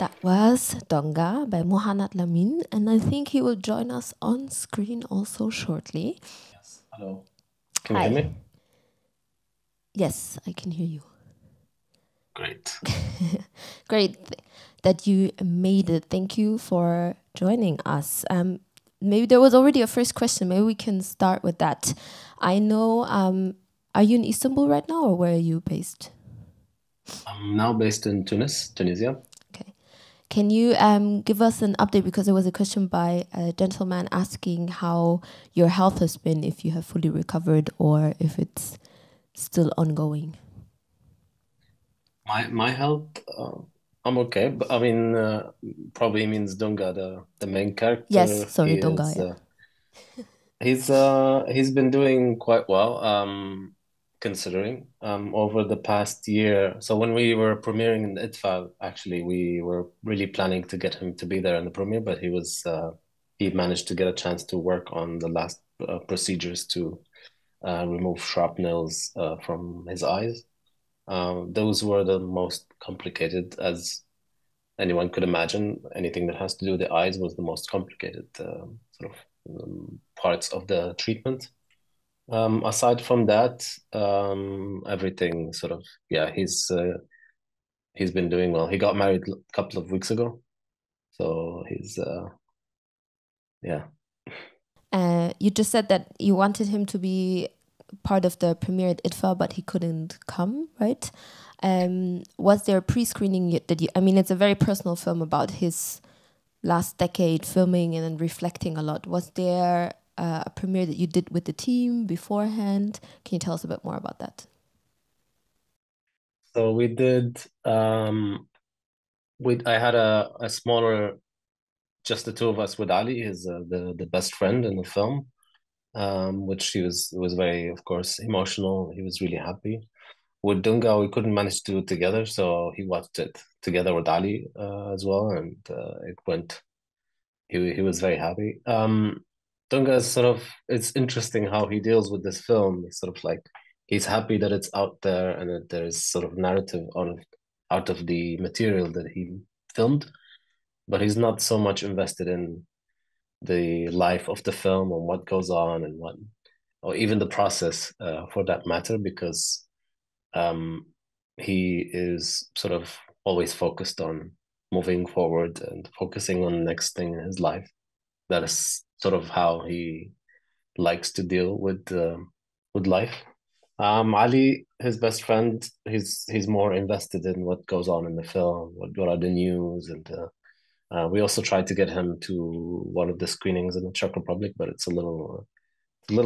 That was Donga by Mohanad Lamin, and I think he will join us on screen also shortly. Yes. Hello. Can you hear Hi. me? Yes, I can hear you. Great. Great that you made it. Thank you for joining us. Maybe there was already a first question. Maybe we can start with that. I know, are you in Istanbul right now, or where are you based? I'm now based in Tunisia. Okay. Can you give us an update? Because there was a question by a gentleman asking how your health has been, if you have fully recovered or if it's still ongoing. My health, I'm okay, but I mean, probably means Dunga, the main Yes, character. sorry, Donga, yeah. He's been doing quite well, considering over the past year. So when we were premiering in ITFA, actually, we were really planning to get him to be there in the premiere, but he managed to get a chance to work on the last procedures to remove shrapnels from his eyes. Those were the most complicated, as anyone could imagine. Anything that has to do with the eyes was the most complicated sort of parts of the treatment. Aside from that, everything sort of, yeah, he's been doing well. He got married a couple of weeks ago, so yeah. You just said that you wanted him to be part of the premiere at ITFA, but he couldn't come, right? Was there a pre-screening that you? I mean, it's a very personal film about his last decade filming and then reflecting a lot. Was there a premiere that you did with the team beforehand? Can you tell us a bit more about that? So we did. I had a smaller, just the two of us with Ali, his the best friend in the film, which he was very, of course, emotional. He was really happy. With Dunga, we couldn't manage to do it together, so he watched it together with Ali as well, and it went. He was very happy. Dunga is sort of, it's interesting how he deals with this film. He's sort of like he's happy that it's out there and that there's sort of narrative on out of the material that he filmed, but he's not so much invested in the life of the film and what goes on and what, or even the process for that matter, because um, he is sort of always focused on moving forward and focusing on the next thing in his life. That is sort of how he likes to deal with life. Ali, his best friend, he's more invested in what goes on in the film, what are the news, and we also tried to get him to one of the screenings in the Czech Republic, but it's a little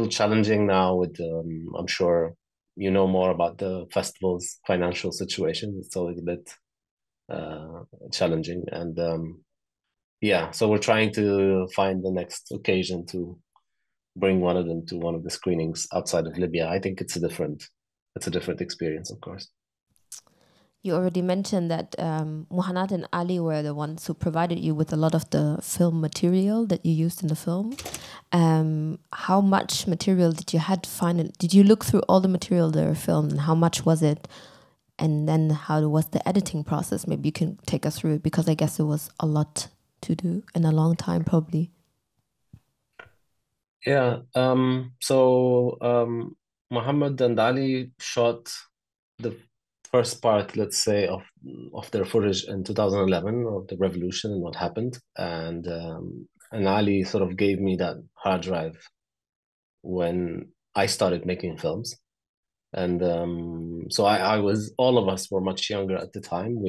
challenging now. With I'm sure you know more about the festival's financial situation. It's always a bit challenging, and yeah, so we're trying to find the next occasion to bring one of them to one of the screenings outside of Libya. I think it's a different experience, of course. You already mentioned that Muhannad and Ali were the ones who provided you with a lot of the film material that you used in the film. How much material did you had to find? Did you look through all the material they were filmed, and how much was it? And then how was the editing process? Maybe you can take us through it, because I guess it was a lot to do in a long time, probably. Yeah. Muhammad and Ali shot the first part, let's say, of their footage in 2011 of the revolution and what happened, and Ali sort of gave me that hard drive when I started making films. And so I was, all of us were much younger at the time.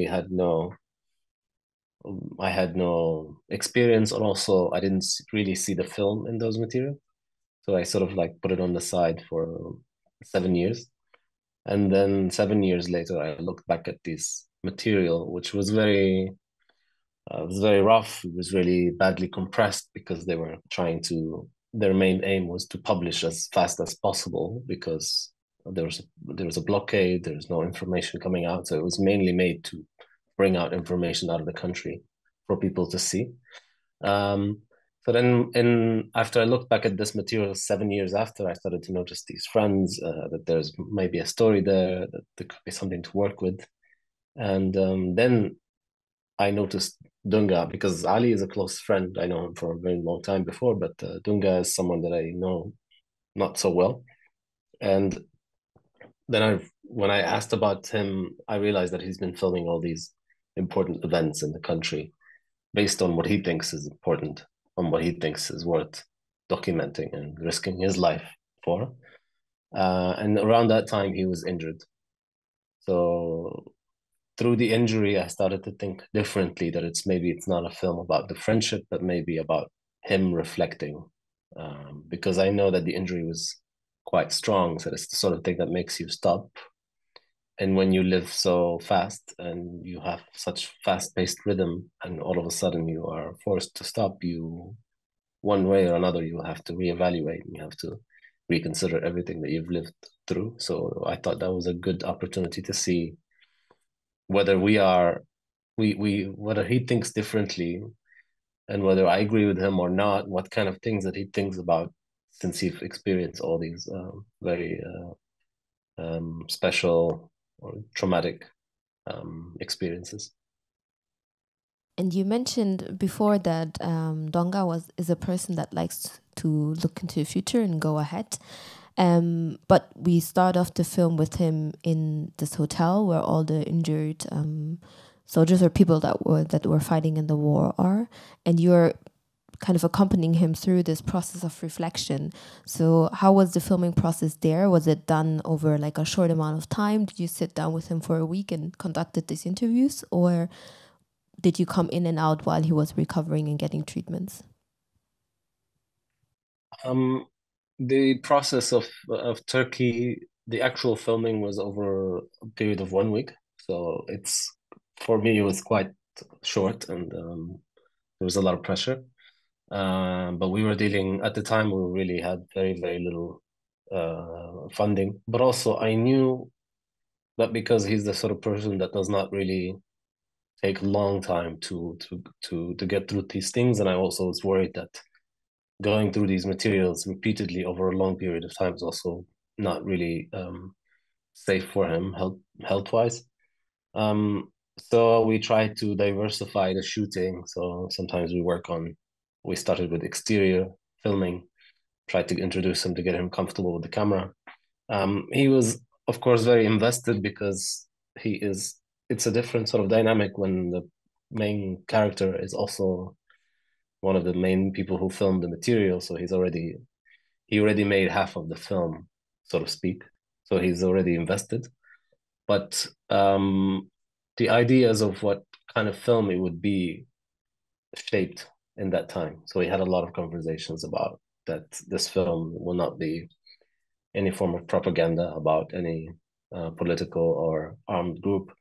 I had no experience, and also I didn't really see the film in those materials. So I sort of like put it on the side for 7 years. And then 7 years later, I looked back at this material, which was very rough. It was really badly compressed because they were their main aim was to publish as fast as possible because there was a blockade, there was no information coming out. So it was mainly made to bring out information out of the country for people to see. Um, so then, after I looked back at this material 7 years after, I started to notice these friends, that there's maybe a story there, that there could be something to work with. And then I noticed DONGA, because Ali is a close friend. I know him for a very long time before, but DONGA is someone that I know not so well. And then when I asked about him, I realized that he's been filming all these important events in the country based on what he thinks is important, on what he thinks is worth documenting and risking his life for. And around that time, he was injured. So through the injury, I started to think differently, that maybe it's not a film about the friendship, but maybe about him reflecting. Because I know that the injury was quite strong. So it's the sort of thing that makes you stop. And when you live so fast and you have such fast-paced rhythm, and all of a sudden you are forced to stop, one way or another, you have to reevaluate, and you have to reconsider everything that you've lived through. So I thought that was a good opportunity to see whether whether he thinks differently, and whether I agree with him or not, what kind of things that he thinks about, since he's experienced all these very special or traumatic experiences. And you mentioned before that Donga is a person that likes to look into the future and go ahead. But we start off the film with him in this hotel where all the injured soldiers or people that were fighting in the war are, and you're kind of accompanying him through this process of reflection. So how was the filming process there? Was it done over like a short amount of time? Did you sit down with him for a week and conducted these interviews, or did you come in and out while he was recovering and getting treatments? The process of Turkey, the actual filming was over a period of 1 week. So for me, it was quite short, and there was a lot of pressure. But we were dealing, at the time, we really had very, very little funding. But also I knew that because he's the sort of person that does not really take a long time to get through these things. And I also was worried that going through these materials repeatedly over a long period of time is also not really safe for him health-wise. So we tried to diversify the shooting. So sometimes we started with exterior filming, tried to introduce him to get him comfortable with the camera. He was, of course, very invested, because it's a different sort of dynamic when the main character is also one of the main people who filmed the material. So he already made half of the film, so to speak. So he's already invested. But the ideas of what kind of film it would be shaped in that time. So we had a lot of conversations about that this film will not be any form of propaganda about any political or armed group,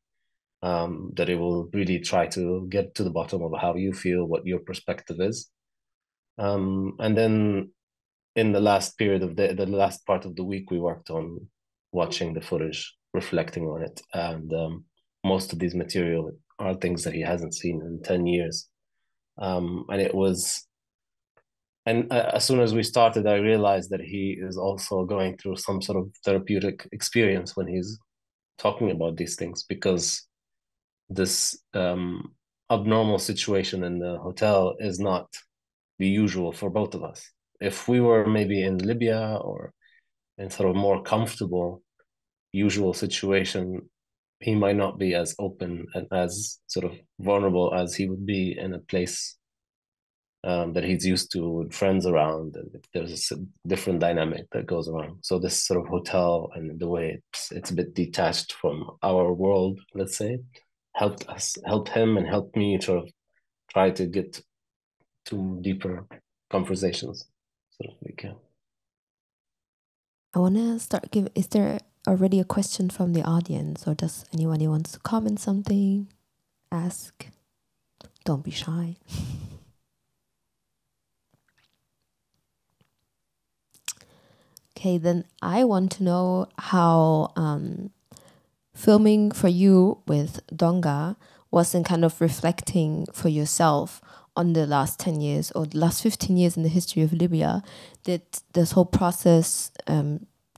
that it will really try to get to the bottom of how you feel, what your perspective is. And then in the last period of the last part of the week, we worked on watching the footage, reflecting on it. And most of these material are things that he hasn't seen in 10 years. And as soon as we started, I realized that he is also going through some sort of therapeutic experience when he's talking about these things, because this abnormal situation in the hotel is not the usual for both of us. If we were maybe in Libya or in sort of more comfortable, usual situation, he might not be as open and as sort of vulnerable as he would be in a place that he's used to, with friends around, and there's a different dynamic that goes around. So this sort of hotel and the way it's a bit detached from our world, let's say, helped him and helped me sort of try to get to deeper conversations, so we can. I want to start is there already a question from the audience, or does anybody wants to comment something, ask? Don't be shy. Okay, then I want to know how filming for you with Donga was in kind of reflecting for yourself on the last 10 years or the last 15 years in the history of Libya. Did this whole process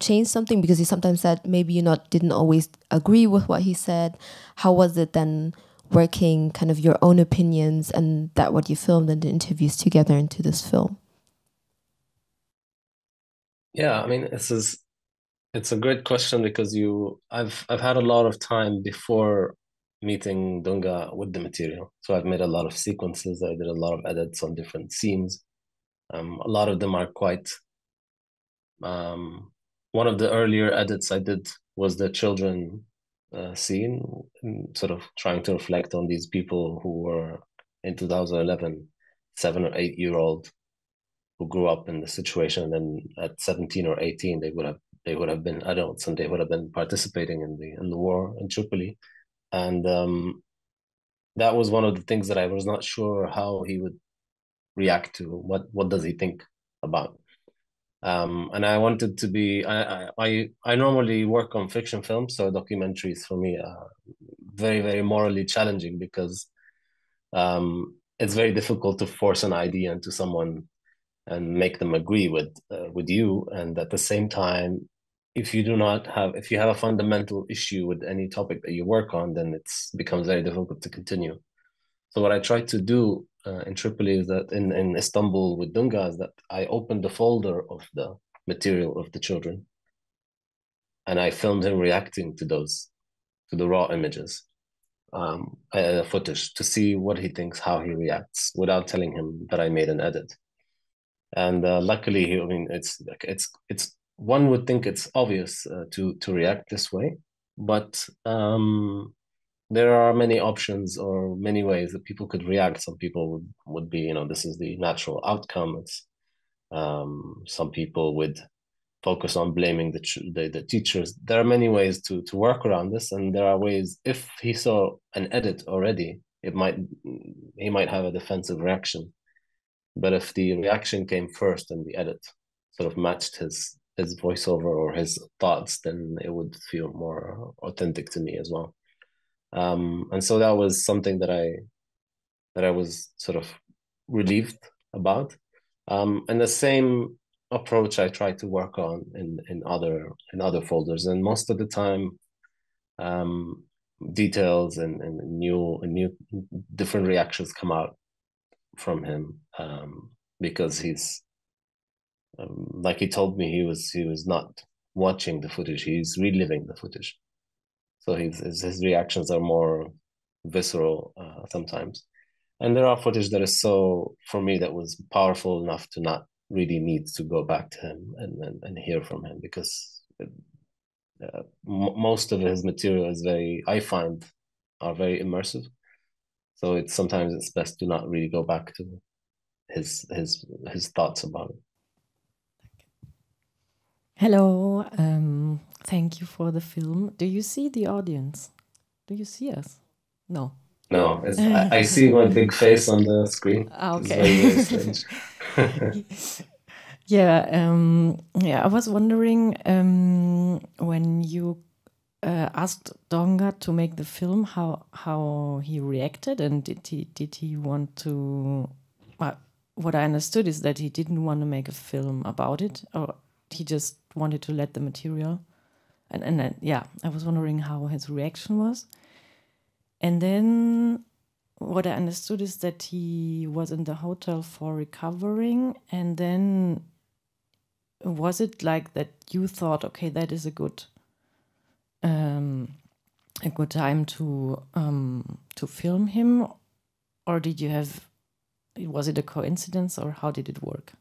change something? Because you sometimes said maybe you didn't always agree with what he said. How was it then working kind of your own opinions and that what you filmed and the interviews together into this film? Yeah, I mean, it's a great question because I've had a lot of time before meeting Dunga with the material. So I've made a lot of sequences. I did a lot of edits on different scenes. A lot of them are quite. One of the earlier edits I did was the children scene, sort of trying to reflect on these people who were in 2011, 7 or 8 year old who grew up in the situation, and at 17 or 18 they would have been adults and they would have been participating in the war in Tripoli. And that was one of the things that I was not sure how he would react to. What does he think about? And I wanted to be. I normally work on fiction films, so documentaries for me are very morally challenging because it's very difficult to force an idea into someone and make them agree with you. And at the same time, if you have a fundamental issue with any topic that you work on, then it's becomes very difficult to continue. So what I tried to do in Tripoli is that in Istanbul with Dunga is that I opened the folder of the material of the children and I filmed him reacting to the raw images, footage to see what he thinks, how he reacts without telling him that I made an edit. And luckily, I mean, it's one would think it's obvious to react this way, but there are many options or many ways that people could react. Some people would be, this is the natural outcome. It's some people would focus on blaming the teachers. There are many ways to work around this, and there are ways. If he saw an edit already, he might have a defensive reaction. But if the reaction came first and the edit sort of matched his voiceover or his thoughts, then it would feel more authentic to me as well. And so that was something that I was sort of relieved about. And the same approach I try to work on in other folders, and most of the time, details and new different reactions come out from him, because he's like he told me, he was not watching the footage, he's reliving the footage. So his reactions are more visceral sometimes. And there are footage that is so, for me, that was powerful enough to not really need to go back to him and hear from him, because most of his material is I find, are very immersive. So sometimes it's best to not really go back to his thoughts about it. Hello, thank you for the film. Do you see the audience? Do you see us? No. No, I see my big face on the screen. Okay. It's very strange. Yeah, I was wondering, when you asked Donga to make the film, how he reacted, and did he want to? What I understood is that he didn't want to make a film about it, or he just wanted to let the material. And then, yeah, I was wondering how his reaction was. And then what I understood is that he was in the hotel for recovering, and then was it like that you thought, okay, that is a good time to film him, or was it a coincidence, or how did it work?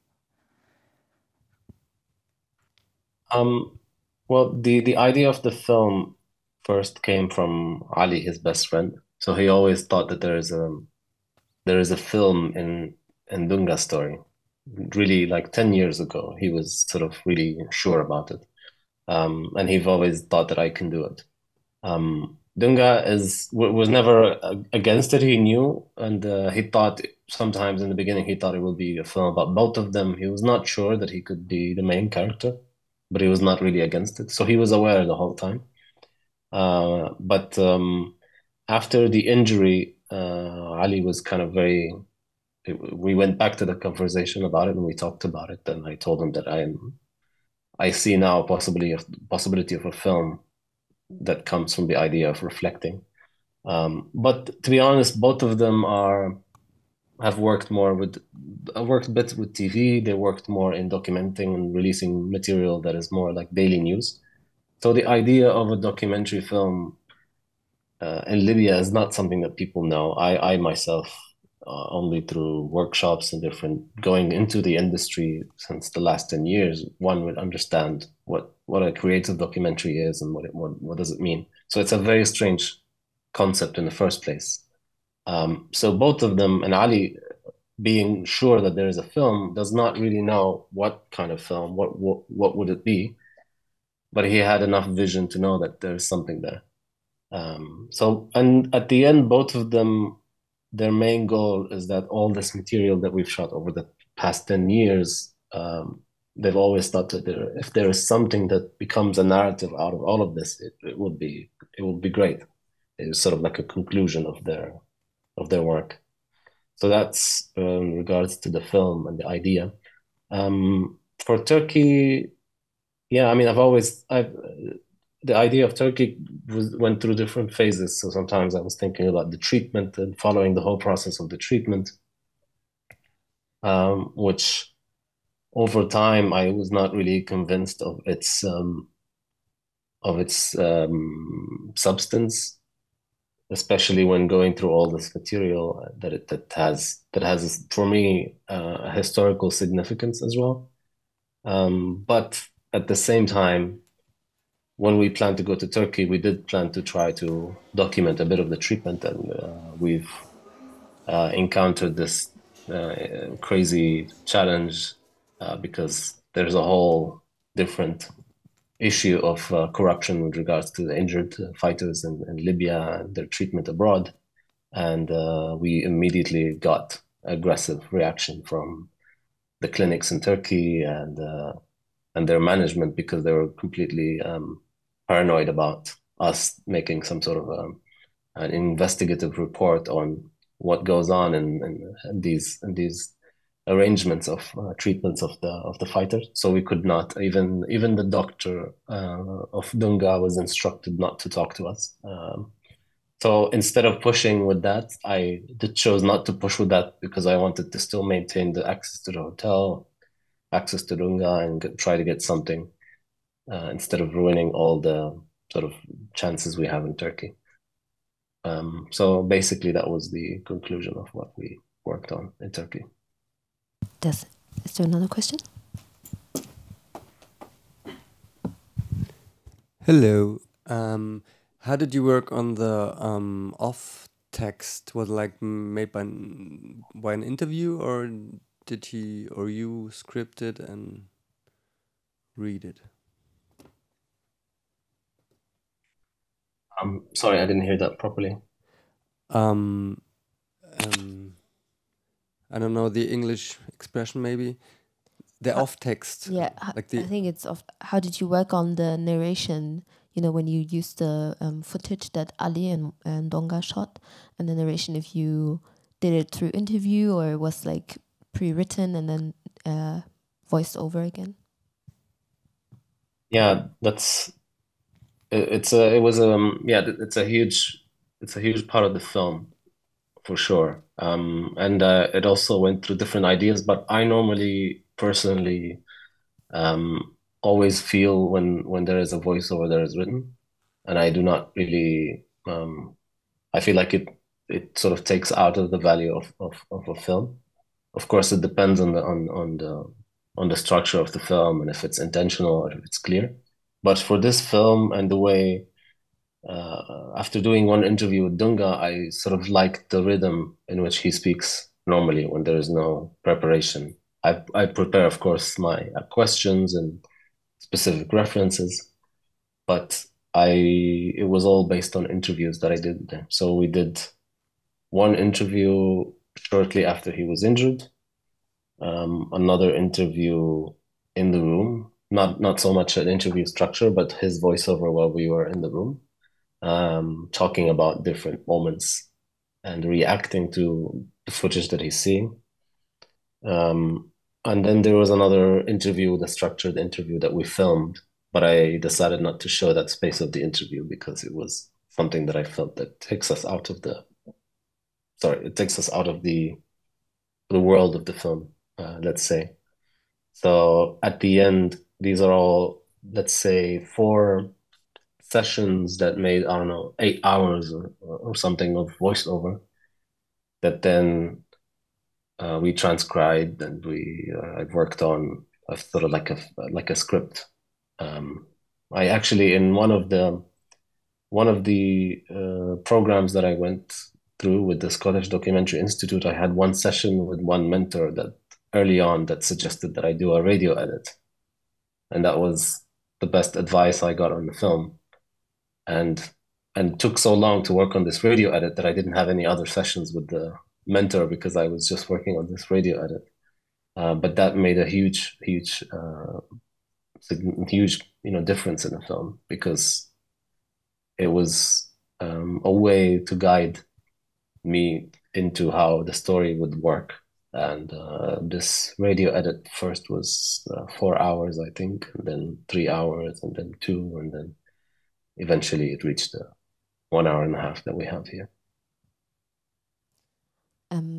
Well, the idea of the film first came from Ali, his best friend. So he always thought that there is a film in Dunga's story. Really, like 10 years ago, he was sort of really sure about it. And he've always thought that I can do it. Dunga was never against it. He knew, and he thought sometimes in the beginning he thought it would be a film about both of them. He was not sure that he could be the main character, but he was not really against it. So he was aware the whole time. But after the injury, Ali was kind of we went back to the conversation about it and we talked about it. And I told him that I see now possibility of a film that comes from the idea of reflecting. But to be honest, both of them have worked worked a bit with TV. They worked more in documenting and releasing material that is more like daily news. So the idea of a documentary film in Libya is not something that people know. I myself, only through workshops and different going into the industry since the last 10 years, one would understand what a creative documentary is and what does it mean. So it's a very strange concept in the first place. So both of them, and Ali being sure that there is a film, does not really know what kind of film, what would it be, but he had enough vision to know that there's something there. So, and at the end, both of them, their main goal is that all this material that we've shot over the past 10 years, they've always thought that if there is something that becomes a narrative out of all of this, it would be great. It's sort of like a conclusion of their work. So that's in regards to the film and the idea. For Turkey, yeah, I mean, the idea of Turkey went through different phases. So sometimes I was thinking about the treatment and following the whole process of the treatment, which over time I was not really convinced of its substance, especially when going through all this material that has for me a historical significance as well. But at the same time, when we planned to go to Turkey, we did plan to try to document a bit of the treatment, and we've encountered this crazy challenge because there's a whole different issue of corruption with regards to the injured fighters in Libya and their treatment abroad. And we immediately got aggressive reaction from the clinics in Turkey and their management, because they were completely paranoid about us making some sort of an investigative report on what goes on in these arrangements of treatments of the fighters. So we could not, even the doctor of DONGA was instructed not to talk to us. So instead of pushing with that, I chose not to push with that, because I wanted to still maintain the access to the hotel, access to DONGA, and try to get something instead of ruining all the sort of chances we have in Turkey. So basically, that was the conclusion of what we worked on in Turkey. Is there another question? Hello. How did you work on the off text? Was it like made by an interview, or did he or you script it and read it? Sorry, I didn't hear that properly. I don't know the English expression, maybe the off text. Yeah, like I think it's off. How did you work on the narration? You know, when you used the footage that Ali and DONGA shot, and the narration, if you did it through interview or it was like pre-written and then voiced over again. Yeah, it's a huge part of the film, for sure. And it also went through different ideas, but I normally personally always feel when there is a voiceover that is written, and I do not really I feel like it sort of takes out of the value of a film. Of course, it depends on the structure of the film and if it's intentional or if it's clear. But for this film and the way, after doing one interview with DONGA, I sort of like the rhythm in which he speaks normally when there is no preparation. I prepare, of course, my questions and specific references, but it was all based on interviews that I did there. So we did one interview shortly after he was injured, another interview in the room, not so much an interview structure, but his voiceover while we were in the room, talking about different moments and reacting to the footage that he's seeing. And then there was another interview, the structured interview that we filmed, but I decided not to show that space of the interview because it was something that I felt that takes us out of the, sorry, it takes us out of the world of the film, let's say. So at the end, these are all, let's say, 4 sessions that made, I don't know, 8 hours or something of voiceover that then we transcribed and we I worked on a sort of like a script. I actually in one of the programs that I went through with the Scottish Documentary Institute, I had one session with one mentor that early on that suggested that I do a radio edit, and that was the best advice I got on the film. And it took so long to work on this radio edit that I didn't have any other sessions with the mentor because I was just working on this radio edit. But that made a huge, difference in the film because it was a way to guide me into how the story would work. And this radio edit first was 4 hours, I think, and then 3 hours, and then 2, and then eventually it reached the 1 hour and a half that we have here.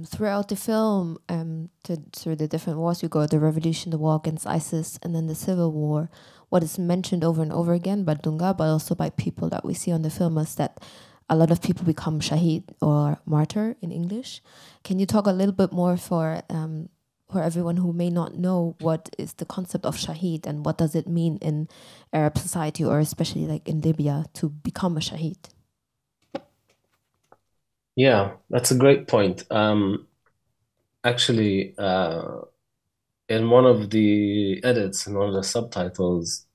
Throughout the film, through the different wars you go, the revolution, the war against ISIS, and then the civil war, what is mentioned over and over again by Dunga, but also by people that we see on the film, is that a lot of people become shaheed or martyr in English. Can you talk a little bit more for everyone who may not know what is the concept of shaheed and what does it mean in Arab society, or especially like in Libya, to become a shaheed? Yeah, that's a great point. Actually, in one of the edits, in one of the subtitles,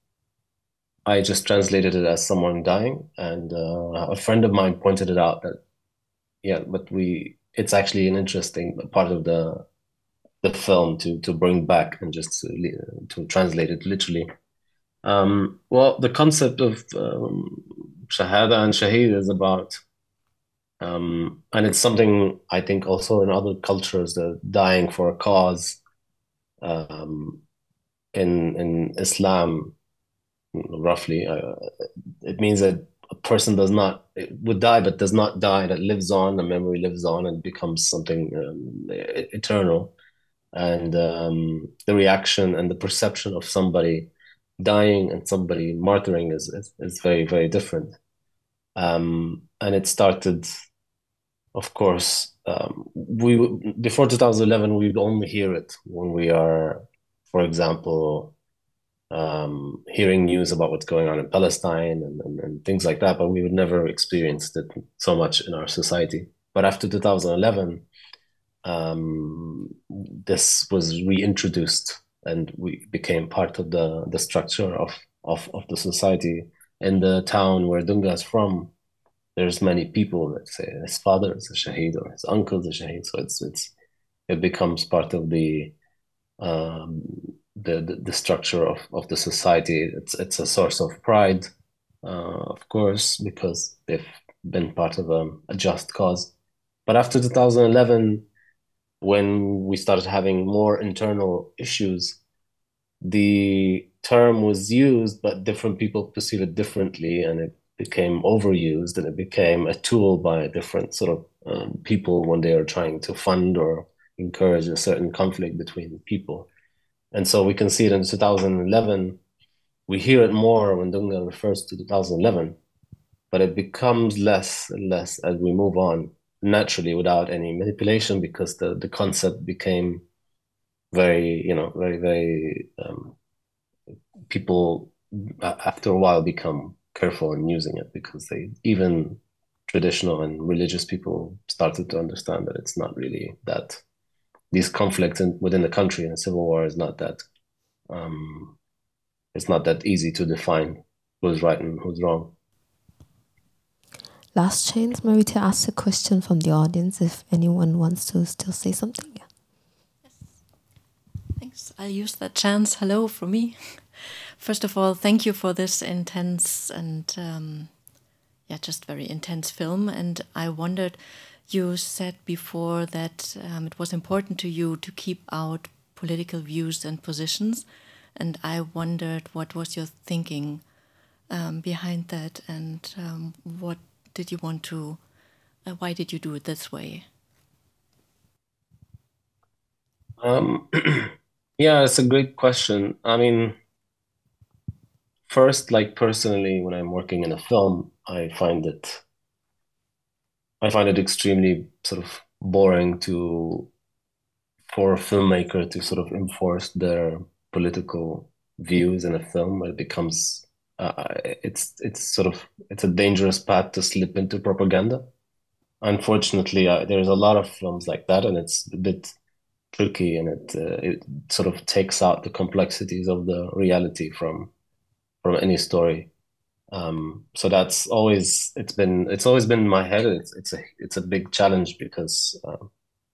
I just translated it as someone dying, and a friend of mine pointed it out that, yeah, but it's actually an interesting part of the film to bring back and just to translate it literally. Well, the concept of shahada and shaheed is about, and it's something I think also in other cultures, the dying for a cause. In Islam, roughly, it means that a person would die, but does not die, that lives on, the memory lives on and becomes something eternal. And the reaction and the perception of somebody dying and somebody martyring is very, very different. And it started, of course, before 2011, we would only hear it when we are, for example, hearing news about what's going on in Palestine and things like that, but we would never experience it so much in our society. But after 2011, this was reintroduced and we became part of the structure of the society. In the town where Dunga is from, there's many people that say his father is a shaheed or his uncle is a shaheed, so it becomes part of the structure of the society. It's a source of pride, of course, because they've been part of a just cause. But after 2011, when we started having more internal issues, the term was used, but different people perceive it differently, and it became overused, and it became a tool by different sort of people when they are trying to fund or encourage a certain conflict between people. And so we can see it in 2011. We hear it more when Dunga refers to 2011, but it becomes less and less as we move on naturally without any manipulation, because the concept became very, very people after a while become careful in using it, because even traditional and religious people started to understand that it's not really that these conflicts within the country and civil war is not that it's not that easy to define who's right and who's wrong. Last chance, maybe, to ask a question from the audience if anyone wants to still say something. Yeah. Yes. Thanks. I'll use that chance. Hello from me. First of all, thank you for this intense and just very intense film. And I wondered, you said before that it was important to you to keep out political views and positions. And I wondered what was your thinking behind that, and what did you want to? Why did you do it this way? Yeah, it's a great question. I mean, first, like personally, when I'm working in a film, I find it extremely sort of boring for a filmmaker to sort of enforce their political views in a film. It becomes it's a dangerous path to slip into propaganda. Unfortunately, there's a lot of films like that, and it's a bit tricky, and it sort of takes out the complexities of the reality from any story. So that's always it's always been in my head. It's a big challenge because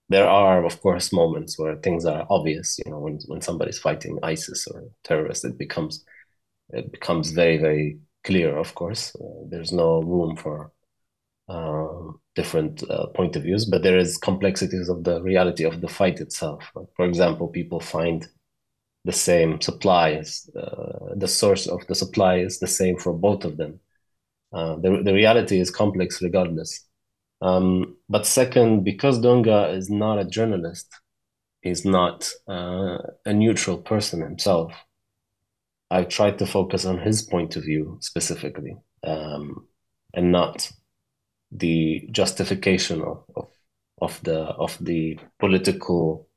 there are, of course, moments where things are obvious. You know, when somebody's fighting ISIS or terrorists, it becomes very, very clear. Of course, there's no room for different point of views, but there is complexities of the reality of the fight itself. For example, people find the same supplies, the source of the supply is the same for both of them. The reality is complex regardless. But second, because Donga is not a journalist, he's not a neutral person himself. I've tried to focus on his point of view specifically, and not the justification of the political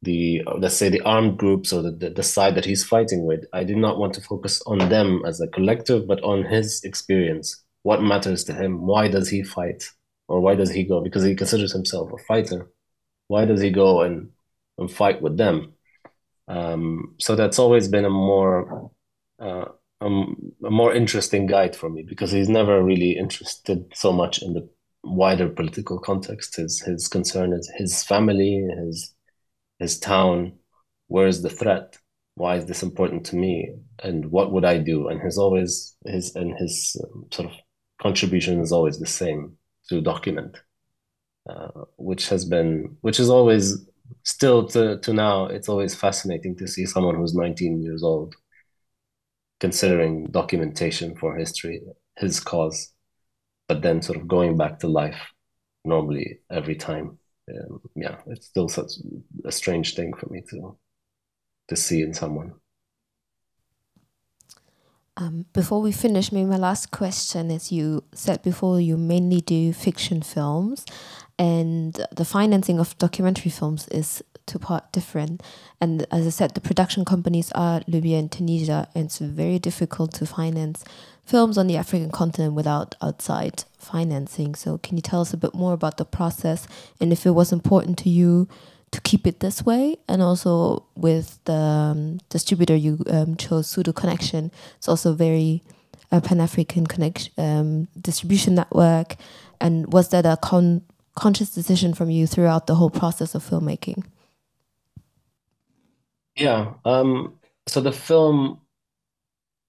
the let's say the armed groups or the side that he's fighting with. I do not want to focus on them as a collective, but on his experience. What matters to him? Why does he fight? Or why does he go? Because he considers himself a fighter. Why does he go and fight with them? So that's always been uh, a more interesting guide for me, because he's never really interested so much in the wider political context. His concern is his family, his town. Where is the threat? Why is this important to me? And what would I do? And his sort of contribution is always the same: to document, which is always still to now. It's always fascinating to see someone who's 19 years old considering documentation for history, his cause, but then sort of going back to life normally every time. Yeah, it's still such a strange thing for me to see in someone. Before we finish, maybe my last question is, you said before you mainly do fiction films, and the financing of documentary films is two part different. And as I said, the production companies are Libya and Tunisia, and it's very difficult to finance films on the African continent without outside financing. So can you tell us a bit more about the process, and if it was important to you to keep it this way? And also with the distributor you chose, Pseudo Connection, it's also very Pan-African distribution network. And was that a conscious decision from you throughout the whole process of filmmaking? Yeah. So the film,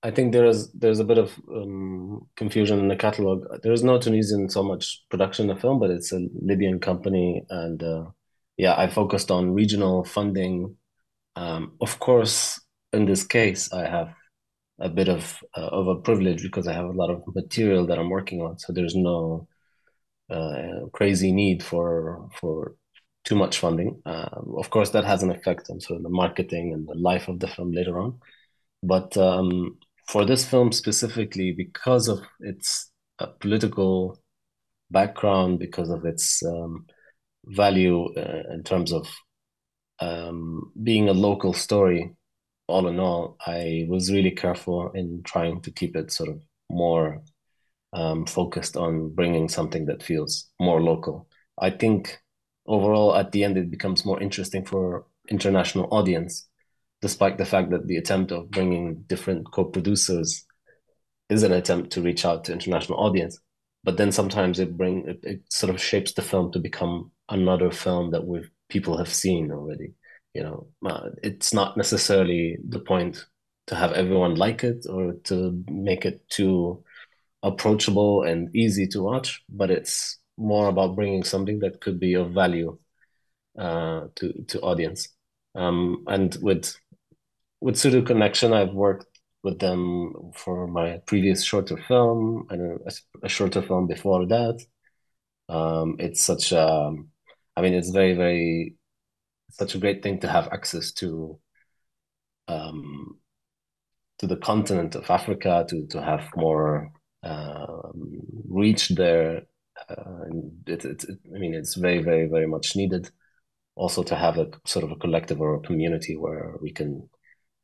I think there's a bit of confusion in the catalog. There is no Tunisian so much production of the film, but it's a Libyan company, and yeah, I focused on regional funding. Of course, in this case, I have a bit of a privilege because I have a lot of material that I'm working on. So there's no crazy need for too much funding. Of course, that has an effect on sort of the marketing and the life of the film later on. But for this film specifically, because of its political background, because of its value in terms of being a local story, all in all, I was really careful in trying to keep it sort of more focused on bringing something that feels more local. I think overall, at the end, it becomes more interesting for international audience, despite the fact that the attempt of bringing different co-producers is an attempt to reach out to international audience. But then sometimes it sort of shapes the film to become another film that people have seen already. You know, it's not necessarily the point to have everyone like it or to make it too approachable and easy to watch, but it's more about bringing something that could be of value to audience. And with Pseudo Connection, I've worked with them for my previous shorter film and a shorter film before that. It's such a, I mean, it's very, very, such a great thing to have access to the continent of Africa, to have more reach there. I mean, it's very, very, very much needed. Also to have a sort of a collective or a community where we can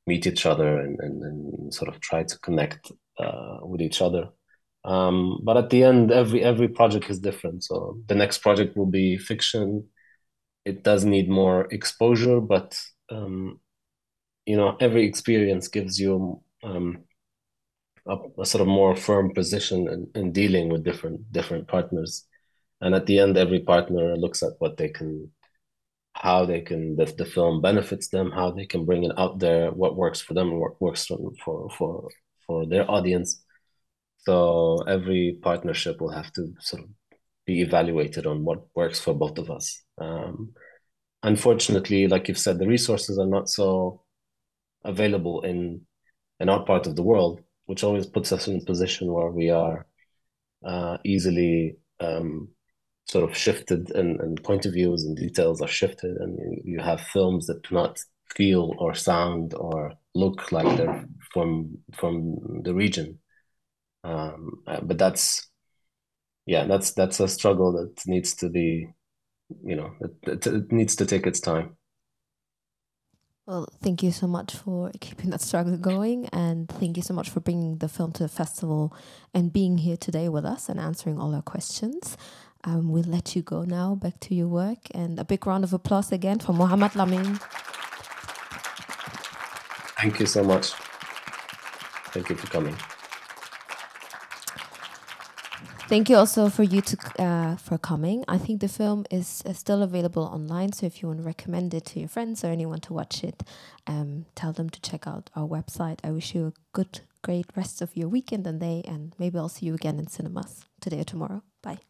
meet each other and sort of try to connect with each other. But at the end, every project is different. So the next project will be fiction. It does need more exposure, but you know, every experience gives you a sort of more firm position in dealing with different partners. And at the end, every partner looks at what they can, how they can, the film benefits them, how they can bring it out there, what works for them, and what works for their audience. So every partnership will have to sort of be evaluated on what works for both of us. Unfortunately, like you've said, the resources are not so available in our part of the world, which always puts us in a position where we are easily sort of shifted, and point of views and details are shifted, and you have films that do not feel or sound or look like they're from the region. But that's a struggle that needs to be, you know, it needs to take its time. Well, thank you so much for keeping that struggle going, and thank you so much for bringing the film to the festival and being here today with us and answering all our questions. We'll let you go now, back to your work, and a big round of applause again for Mohamed Lamine. Thank you so much. Thank you for coming. Thank you also for you for coming. I think the film is still available online, so if you want to recommend it to your friends or anyone to watch it, tell them to check out our website. I wish you a great rest of your weekend and day, and maybe I'll see you again in cinemas today or tomorrow. Bye.